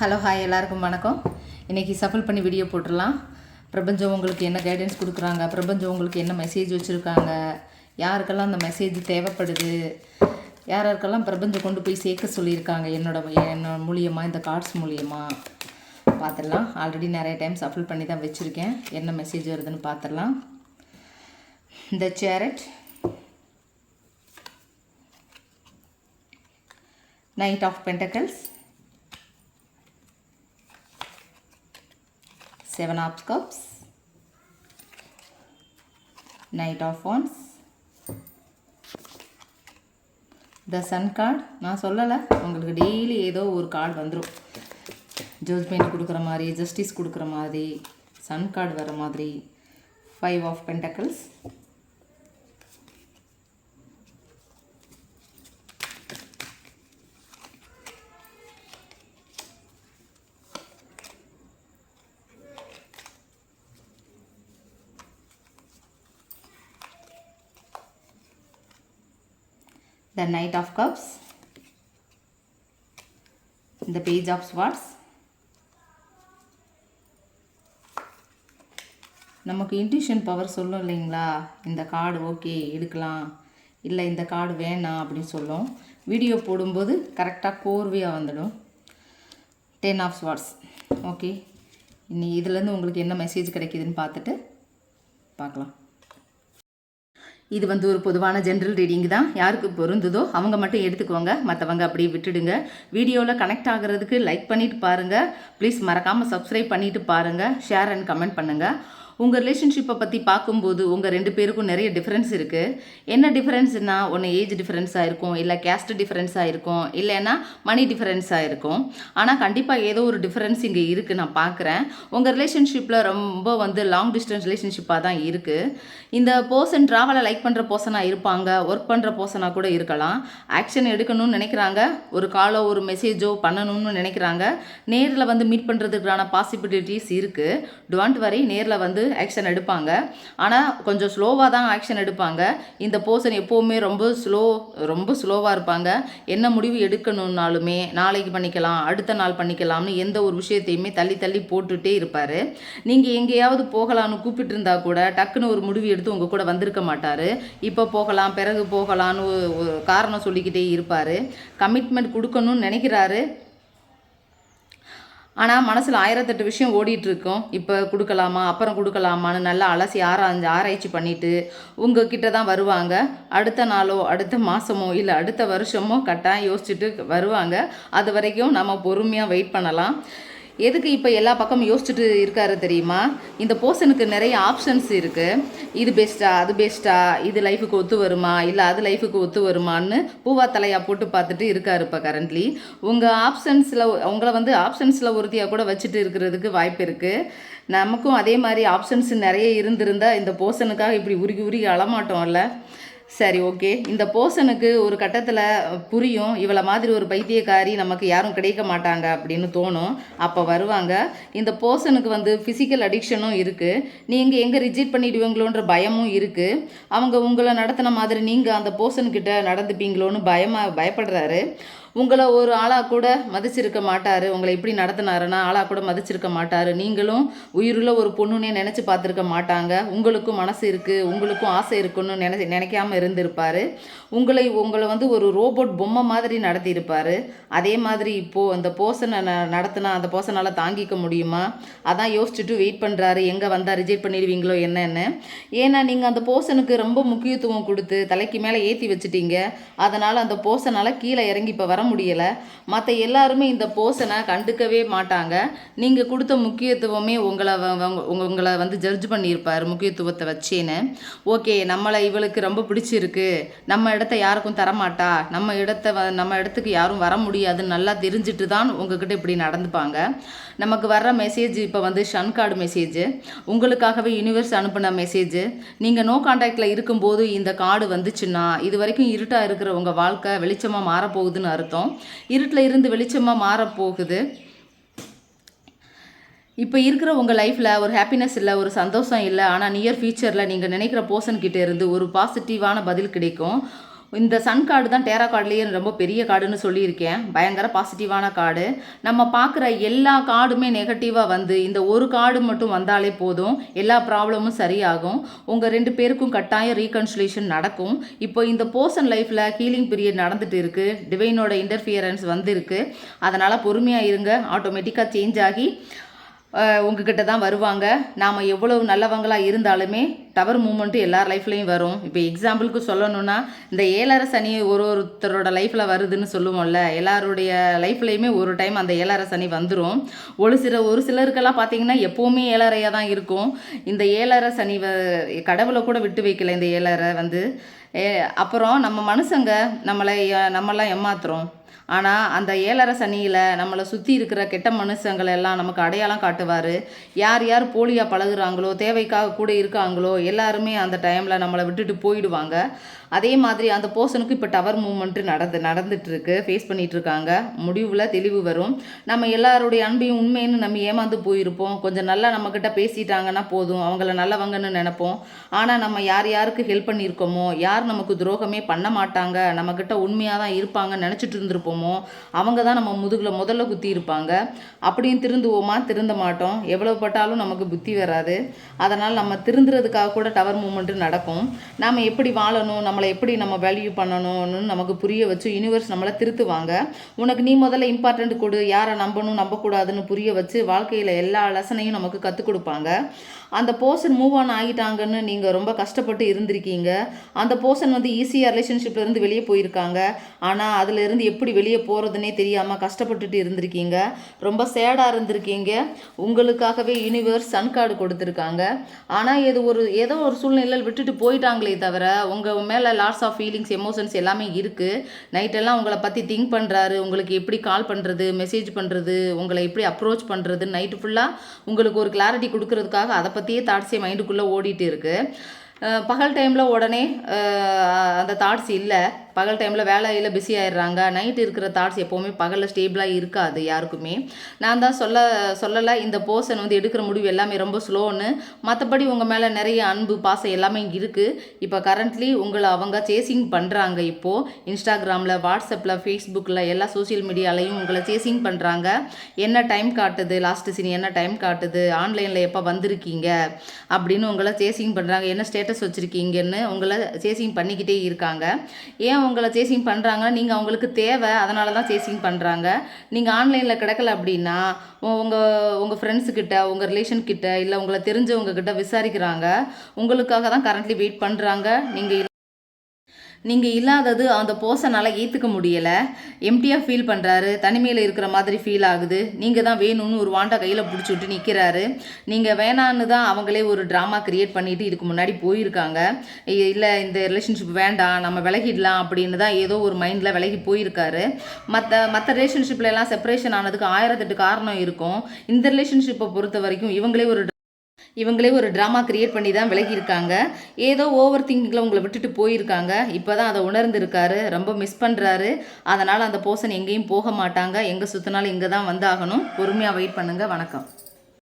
Hello hi எல்லாருக்கும் வணக்கம். இன்றைக்கி சஃபல் பண்ணி வீடியோ போட்டுடலாம். பிரபஞ்சம் உங்களுக்கு என்ன கைடன்ஸ் கொடுக்குறாங்க, பிரபஞ்சம் உங்களுக்கு என்ன மெசேஜ் வச்சுருக்காங்க, யாருக்கெல்லாம் அந்த மெசேஜ் தேவைப்படுது, யாருக்கெல்லாம் பிரபஞ்சம் கொண்டு போய் சேர்க்க சொல்லியிருக்காங்க என்னோட மூலியமாக, இந்த கார்ட்ஸ் மூலியமாக பார்த்துடலாம். ஆல்ரெடி நிறைய டைம் சஃபல் பண்ணி தான் வச்சுருக்கேன். என்ன மெசேஜ் வருதுன்னு பார்த்துடலாம். The chariot, knight of pentacles, Seven of Cups, Knight of Wands, The Sun card. நான் சொல்லலை, உங்களுக்கு டெய்லி ஏதோ ஒரு கார்டு வந்துடும். ஜட்ஜ்மெண்ட் கொடுக்குற மாதிரி, ஜஸ்டிஸ் கொடுக்குற மாதிரி, சன் கார்டு வர மாதிரி. 5 of Pentacles, the Knight of Cups, the Page of Swords. நமக்கு இன்ட்யூஷன் பவர் சொல்லும் இல்லைங்களா, இந்த கார்டு ஓகே எடுக்கலாம், இல்லை இந்த கார்டு வேணாம் அப்படின்னு சொல்லும். வீடியோ போடும்போது கரெக்டாக கோர்வையாக வந்துடும். 10 of Swords. ஓகே, இன்னைக்கு இதுலேருந்து உங்களுக்கு என்ன மெசேஜ் கிடைக்கிதுன்னு பார்த்துட்டு பார்க்கலாம். இது ஒரு பொதுவான ஜென்ரல் ரீடிங் தான். யாருக்கு பொருந்துதோ அவங்க மட்டும் எடுத்துக்கோங்க, மற்றவங்க அப்படியே விட்டுடுங்க. வீடியோவில் கனெக்ட் ஆகிறதுக்கு லைக் பண்ணிவிட்டு பாருங்கள். ப்ளீஸ் மறக்காமல் சப்ஸ்கிரைப் பண்ணிவிட்டு பாருங்கள். ஷேர் அண்ட் கமெண்ட் பண்ணுங்கள். உங்கள் ரிலேஷன்ஷிப்பை பற்றி பார்க்கும்போது உங்கள் 2 பேருக்கும் நிறைய டிஃப்ரென்ஸ் இருக்குது. என்ன டிஃப்ரென்ஸ்னால், ஒன்று ஏஜ் டிஃப்ரென்ஸாக இருக்கும், இல்லை கேஸ்ட் டிஃப்ரென்ஸாக இருக்கும், இல்லைன்னா மணி டிஃப்ரென்ஸாக இருக்கும். ஆனால் கண்டிப்பாக ஏதோ ஒரு டிஃப்ரென்ஸ் இங்கே இருக்குது, நான் பார்க்குறேன். உங்கள் ரிலேஷன்ஷிப்பில் ரொம்ப லாங் டிஸ்டன்ஸ் ரிலேஷன்ஷிப்பாக தான் இருக்குது. இந்த பர்சன் ட்ராவலை லைக் பண்ணுற பர்சனாக இருப்பாங்க, ஒர்க் பண்ணுற பர்சனாக கூட இருக்கலாம். ஆக்ஷன் எடுக்கணும்னு நினைக்கிறாங்க, ஒரு காலோ ஒரு மெசேஜோ பண்ணணும்னு நினைக்கிறாங்க. நேரில் மீட் பண்ணுறதுக்கான பாசிபிலிட்டிஸ் இருக்குது. டோன்ட் வரி, நேரில் ஆக்ஷன் எடுப்பாங்க. ஆனால் கொஞ்சம் ஸ்லோவாக தான் ஆக்ஷன் எடுப்பாங்க. இந்த பர்சன் எப்போவுமே ரொம்ப ஸ்லோவாக இருப்பாங்க. என்ன முடிவு எடுக்கணுன்னாலுமே நாளைக்கு பண்ணிக்கலாம், அடுத்த நாள் பண்ணிக்கலாம்னு எந்த ஒரு விஷயத்தையுமே தள்ளி போட்டுகிட்டே இருப்பார். நீங்கள் எங்கேயாவது போகலான்னு கூப்பிட்டு இருந்தா கூட டக்குன்னு ஒரு முடிவு எடுத்து உங்கள் கூட வந்திருக்க மாட்டார். இப்போ போகலாம், பிறகு போகலான்னு ஒரு காரணம் சொல்லிக்கிட்டே இருப்பார். கமிட்மெண்ட் கொடுக்கணும்னு நினைக்கிறாரு, ஆனால் மனசில் 1008 விஷயம் ஓடிட்டுருக்கோம். இப்போ கொடுக்கலாமா, அப்புறம் கொடுக்கலாமான்னு நல்லா அலசி ஆராய்ச்சி பண்ணிவிட்டு உங்ககிட்ட தான் வருவாங்க. அடுத்த நாளோ அடுத்த மாதமோ இல்லை அடுத்த வருஷமோ கட்டாயம் யோசிச்சுட்டு வருவாங்க. அது வரைக்கும் நம்ம பொறுமையாக வெயிட் பண்ணலாம். எதுக்கு இப்போ எல்லா பக்கமும் யோசிச்சுட்டு இருக்காரு தெரியுமா? இந்த பர்சனுக்கு நிறைய ஆப்ஷன்ஸ் இருக்குது. இது பெஸ்ட்டா, அது பெஸ்ட்டா, இது லைஃபுக்கு ஒத்து வருமா, இல்லை அது லைஃபுக்கு ஒத்து வருமானு பூவா தலையாக போட்டு பார்த்துட்டு இருக்காரு. இப்போ கரண்ட்லி உங்களை ஆப்ஷன்ஸில் ஒருத்தியாக கூட வச்சுட்டு இருக்கிறதுக்கு வாய்ப்பு இருக்குது. நமக்கும் அதே மாதிரி ஆப்ஷன்ஸ் நிறைய இருந்திருந்தால் இந்த பர்சனுக்காக இப்படி உருகி அழமாட்டோம்ல. சரி, ஓகே. இந்த பர்சனுக்கு ஒரு கட்டத்தில் புரியும், இவளை மாதிரி ஒரு பைத்தியக்காரி நமக்கு யாரும் கிடைக்க மாட்டாங்க அப்படின்னு தோணும். அப்போ வருவாங்க. இந்த பர்சனுக்கு ஃபிசிக்கல் அடிக்ஷனும் இருக்குது. நீங்கள் எங்கே ரிஜெக்ட் பண்ணிடுவீங்களோன்ற பயமும் இருக்குது. அவங்க உங்களை நடத்தின மாதிரி நீங்கள் அந்த பர்சன்கிட்ட நடந்துப்பீங்களோன்னு பயப்படுறாரு. உங்களை ஒரு ஆளாக கூட மதிச்சிருக்க மாட்டார். உங்களை எப்படி நடத்தினாருன்னா ஆளாக கூட மதிச்சிருக்க மாட்டார். நீங்களும் உயிருள்ள ஒரு பொண்ணுன்னே நினச்சி பார்த்துருக்க மாட்டாங்க. உங்களுக்கும் மனசு இருக்குது, உங்களுக்கும் ஆசை இருக்குன்னு நினைக்காம இருந்திருப்பார். உங்களை ஒரு ரோபோட் பொம்மை மாதிரி நடத்தியிருப்பார். அதே மாதிரி இப்போது அந்த பர்சனை நடத்தினா அந்த பர்சனால் தாங்கிக்க முடியுமா, அதான் யோசிச்சுட்டு வெயிட் பண்ணுறாரு. எங்கே வந்தால் ரிஜெக்ட் பண்ணிடுவீங்களோ என்னன்னு. ஏன்னா நீங்கள் அந்த பர்சனுக்கு ரொம்ப முக்கியத்துவம் கொடுத்து தலைக்கு மேலே ஏற்றி வச்சுட்டீங்க. அதனால் அந்த பர்சனால் கீழே இறங்கி இப்போ வர முடியலை. மற்ற எல்லாருமே இந்த பர்சனை கண்டுக்கவே மாட்டாங்க. நீங்கள் கொடுத்த முக்கியத்துவமே உங்களை ஜட்ஜ் பண்ணியிருப்பார் முக்கியத்துவத்தை வச்சேன்னு. ஓகே, இவளுக்கு ரொம்ப பிடிச்சிருக்கு, நம்ம இடத்த யாருக்கும் தரமாட்டா, நம்ம இடத்துக்கு யாரும் வர முடியாதுன்னு நல்லா தெரிஞ்சுட்டு தான் உங்ககிட்ட இப்படி நடந்துப்பாங்க. நமக்கு வர்ற மெசேஜ் இப்போ ஷன் கார்டு மெசேஜ், உங்களுக்காகவே யூனிவர்ஸ் அனுப்பின மெசேஜ். நீங்கள் நோ கான்டாக்டில் இருக்கும்போது இந்த கார்டு வந்துச்சுன்னா இது வரைக்கும் இருட்டாக இருக்கிற உங்கள் வாழ்க்கை வெளிச்சமாக மாறப்போகுதுன்னு அர்த்தம். இருட்டில் இருந்து வெளிச்சமாக மாறப்போகுது. இப்போ இருக்கிற உங்கள் லைஃப்பில் ஒரு ஹாப்பினஸ் இல்லை, ஒரு சந்தோஷம் இல்லை. ஆனால் நியர் ஃபியூச்சரில் நீங்கள் நினைக்கிற பர்சன்கிட்ட இருந்து ஒரு பாசிட்டிவான பதில் கிடைக்கும். இந்த சன் கார்டு தான் டேரா கார்டுலேயே ரொம்ப பெரிய கார்டுன்னு சொல்லியிருக்கேன். பயங்கர பாசிட்டிவான கார்டு. நம்ம பார்க்குற எல்லா கார்டுமே நெகட்டிவாக வந்து இந்த ஒரு கார்டு மட்டும் வந்தாலே போதும், எல்லா ப்ராப்ளமும் சரியாகும். உங்கள் 2 பேருக்கும் கட்டாயம் ரீகன்சிலேஷன் நடக்கும். இப்போ இந்த பர்சன் லைஃப்பில் ஹீலிங் பீரியட் நடந்துட்டு இருக்குது. டிவைனோட இன்டர்ஃபியரன்ஸ் வந்திருக்கு. அதனால் பொறுமையாக இருங்க. ஆட்டோமேட்டிக்காக சேஞ்ச் ஆகி உங்ககிட்ட தான் வருவாங்க. நாம் எவ்வளவு நல்லவங்களாக இருந்தாலுமே டவர் மூமெண்ட்டு எல்லார் லைஃப்லேயும் வரும். இப்போ எக்ஸாம்பிளுக்கு சொல்லணுன்னா, இந்த 7.5 சனி ஒருத்தரோட லைஃப்பில் வருதுன்னு சொல்லுவோம்ல, எல்லாருடைய லைஃப்லேயுமே ஒரு டைம் அந்த 7.5 சனி வந்துடும். ஒரு சிலருக்கெல்லாம் பார்த்தீங்கன்னா எப்போவுமே 7.5 தான் இருக்கும். இந்த 7.5 சனி கடவுளை கூட விட்டு வைக்கல இந்த 7.5 வந்து. அப்புறம் நம்ம மனுஷங்க நம்மளாம் ஏமாத்துறோம். ஆனால் அந்த 7.5 சனியில் நம்மளை சுற்றி இருக்கிற கெட்ட மனுஷங்களை எல்லாம் நமக்கு அடையாளம் காட்டுவார். யார் யார் போலியாக பழகுறாங்களோ, தேவைக்காக கூட இருக்காங்களோ எல்லாருமே அந்த டைமில் நம்மளை விட்டுட்டு போயிடுவாங்க. அதே மாதிரி அந்த பர்சனுக்கு இப்போ டவர் மூமெண்ட்டு நடந்துட்டுருக்கு, ஃபேஸ் பண்ணிகிட்ருக்காங்க. முடிவில் தெளிவு வரும். நம்ம எல்லாருடைய அன்பையும் உண்மைன்னு நம்ம ஏமாந்து போயிருப்போம். கொஞ்சம் நல்லா நம்மக்கிட்ட பேசிட்டாங்கன்னா போதும், அவங்கள நல்லவங்கன்னு நினைப்போம். ஆனால் நம்ம யார் யாருக்கு ஹெல்ப் பண்ணியிருக்கோமோ, யார் நமக்கு துரோகமே பண்ண மாட்டாங்க, நம்மக்கிட்ட உண்மையாக தான் இருப்பாங்கன்னு நினச்சிட்டு இருந்திருப்போமோ, அவங்க தான் நம்ம முதுகில் முதல்ல குத்தி இருப்பாங்க. அப்படியும் திருந்துவோமா? திருந்த மாட்டோம். எவ்வளோ பட்டாலும் நமக்கு புத்தி வராது. அதனால் நம்ம திருந்துறதுக்காக கூட டவர் மூமெண்ட்டு நடக்கும். நாம் எப்படி வாழணும், நம்மளை எப்படி நம்ம வேல்யூ பண்ணணும்னு நமக்கு புரிய வச்சு யூனிவர்ஸ் நம்மளை திருத்துவாங்க. உனக்கு நீ முதல்ல இம்பார்ட்டண்ட் கொடு, யாரை நம்பணும் நம்பக்கூடாதுன்னு புரிய வச்சு வாழ்க்கையில் எல்லா லெசனையும் நமக்கு கற்றுக் கொடுப்பாங்க. அந்த பர்சன் மூவ் ஆன் ஆகிட்டாங்கன்னு நீங்கள் ரொம்ப கஷ்டப்பட்டு இருந்திருக்கீங்க. அந்த பர்சன் வந்து ஈஸியாக ரிலேஷன்ஷிப்லேருந்து வெளியே போயிருக்காங்க. ஆனால் அதிலேருந்து எப்படி வெளியே போகிறதுனே தெரியாமல் கஷ்டப்பட்டுட்டு இருந்திருக்கீங்க. ரொம்ப சேடாக இருந்திருக்கீங்க. உங்களுக்காகவே யூனிவர்ஸ் சன் கார்டு கொடுத்துருக்காங்க. ஆனால் ஏதோ ஒரு சூழ்நிலையில் விட்டுட்டு போயிட்டாங்களே தவிர உங்கள் மேலே லாட்ஸ் ஆஃப் ஃபீலிங்ஸ், எமோஷன்ஸ் எல்லாமே இருக்குது. நைட்டெல்லாம் உங்களை பற்றி திங்க் பண்ணுறாரு. உங்களுக்கு எப்படி கால் பண்ணுறது, மெசேஜ் பண்ணுறது, உங்களை எப்படி அப்ரோச் பண்ணுறது, நைட்டு ஃபுல்லாக உங்களுக்கு ஒரு கிளாரிட்டி கொடுக்கறதுக்காக அதை பற்றியே தாட்ஸே மைண்டுக்குள்ளே ஓடிட்டு இருக்குது. பகல் டைமில் உடனே அந்த தாட்ஸ் இல்லை. பகல் டைமில் வேலையில் பிஸி ஆயிடுறாங்க. நைட்டு இருக்கிற தாட்ஸ் எப்போவுமே பகலில் ஸ்டேபிளாக இருக்காது யாருக்குமே. நான் தான் சொல்லலை இந்த பர்சன் வந்து எடுக்கிற முடிவு எல்லாமே ரொம்ப ஸ்லோன்னு. மற்றபடி உங்கள் மேலே நிறைய அன்பு பாசம் எல்லாமே இருக்குது. இப்போ கரண்ட்லி உங்களை அவங்க சேசிங் பண்ணுறாங்க. இப்போது இன்ஸ்டாகிராமில், வாட்ஸ்அப்பில், ஃபேஸ்புக்கில், எல்லா சோசியல் மீடியாலையும் உங்களை சேசிங் பண்ணுறாங்க. என்ன டைம் காட்டுது, லாஸ்ட்டு சீன் என்ன டைம் காட்டுது, ஆன்லைனில் எப்போ வந்திருக்கீங்க அப்படின்னு உங்களை சேசிங் பண்ணுறாங்க. என்ன ஸ்டேட்டஸ் வச்சுருக்கீங்கன்னு உங்களை சேசிங் பண்ணிக்கிட்டே இருக்காங்க. ஏன் உங்களை சேசிங் பண்ணுறாங்கன்னா, நீங்கள் அவங்களுக்கு தேவை, அதனால தான் சேசிங் பண்ணுறாங்க. நீங்கள் ஆன்லைனில் கிடக்கல அப்படின்னா உங்கள் ஃப்ரெண்ட்ஸுக்கிட்ட, உங்கள் ரிலேஷன்கிட்ட, இல்லை உங்களை தெரிஞ்சவங்க கிட்ட விசாரிக்கிறாங்க. உங்களுக்காக தான் கரண்ட்லி வெயிட் பண்ணுறாங்க. நீங்கள் இல்லாதது அந்த பர்சனால் ஏற்றுக்க முடியலை. எம்டியாக ஃபீல் பண்ணுறாரு. தனிமையில் இருக்கிற மாதிரி ஃபீல் ஆகுது. நீங்கள் தான் வேணும்னு ஒரு வாண்டா கையில் பிடிச்சி விட்டு நிற்கிறாரு. நீங்கள் வேணான்னு தான் அவங்களே ஒரு ட்ராமா க்ரியேட் பண்ணிவிட்டு இதுக்கு முன்னாடி போயிருக்காங்க. இல்லை இந்த ரிலேஷன்ஷிப் வேண்டாம், நம்ம விலகிடலாம் அப்படின்னு தான் ஏதோ ஒரு மைண்டில் விலகி போயிருக்காரு. மற்ற ரிலேஷன்ஷிப்லாம் செப்பரேஷன் ஆனதுக்கு 1008 காரணம் இருக்கும். இந்த ரிலேஷன்ஷிப்பை பொறுத்த வரைக்கும் இவங்களே ஒரு ட்ராமா க்ரியேட் பண்ணி தான் விலகியிருக்காங்க. ஏதோ ஓவர் திங்கிங்கில் உங்களை விட்டுட்டு போயிருக்காங்க. இப்போ தான் அதை உணர்ந்துருக்காரு. ரொம்ப மிஸ் பண்ணுறாரு. அதனால் அந்த பர்சன் எங்கேயும் போக மாட்டாங்க. எங்கே சுற்றினாலும் இங்கே தான் வந்தாகணும். பொறுமையாக வெயிட் பண்ணுங்கள். வணக்கம்.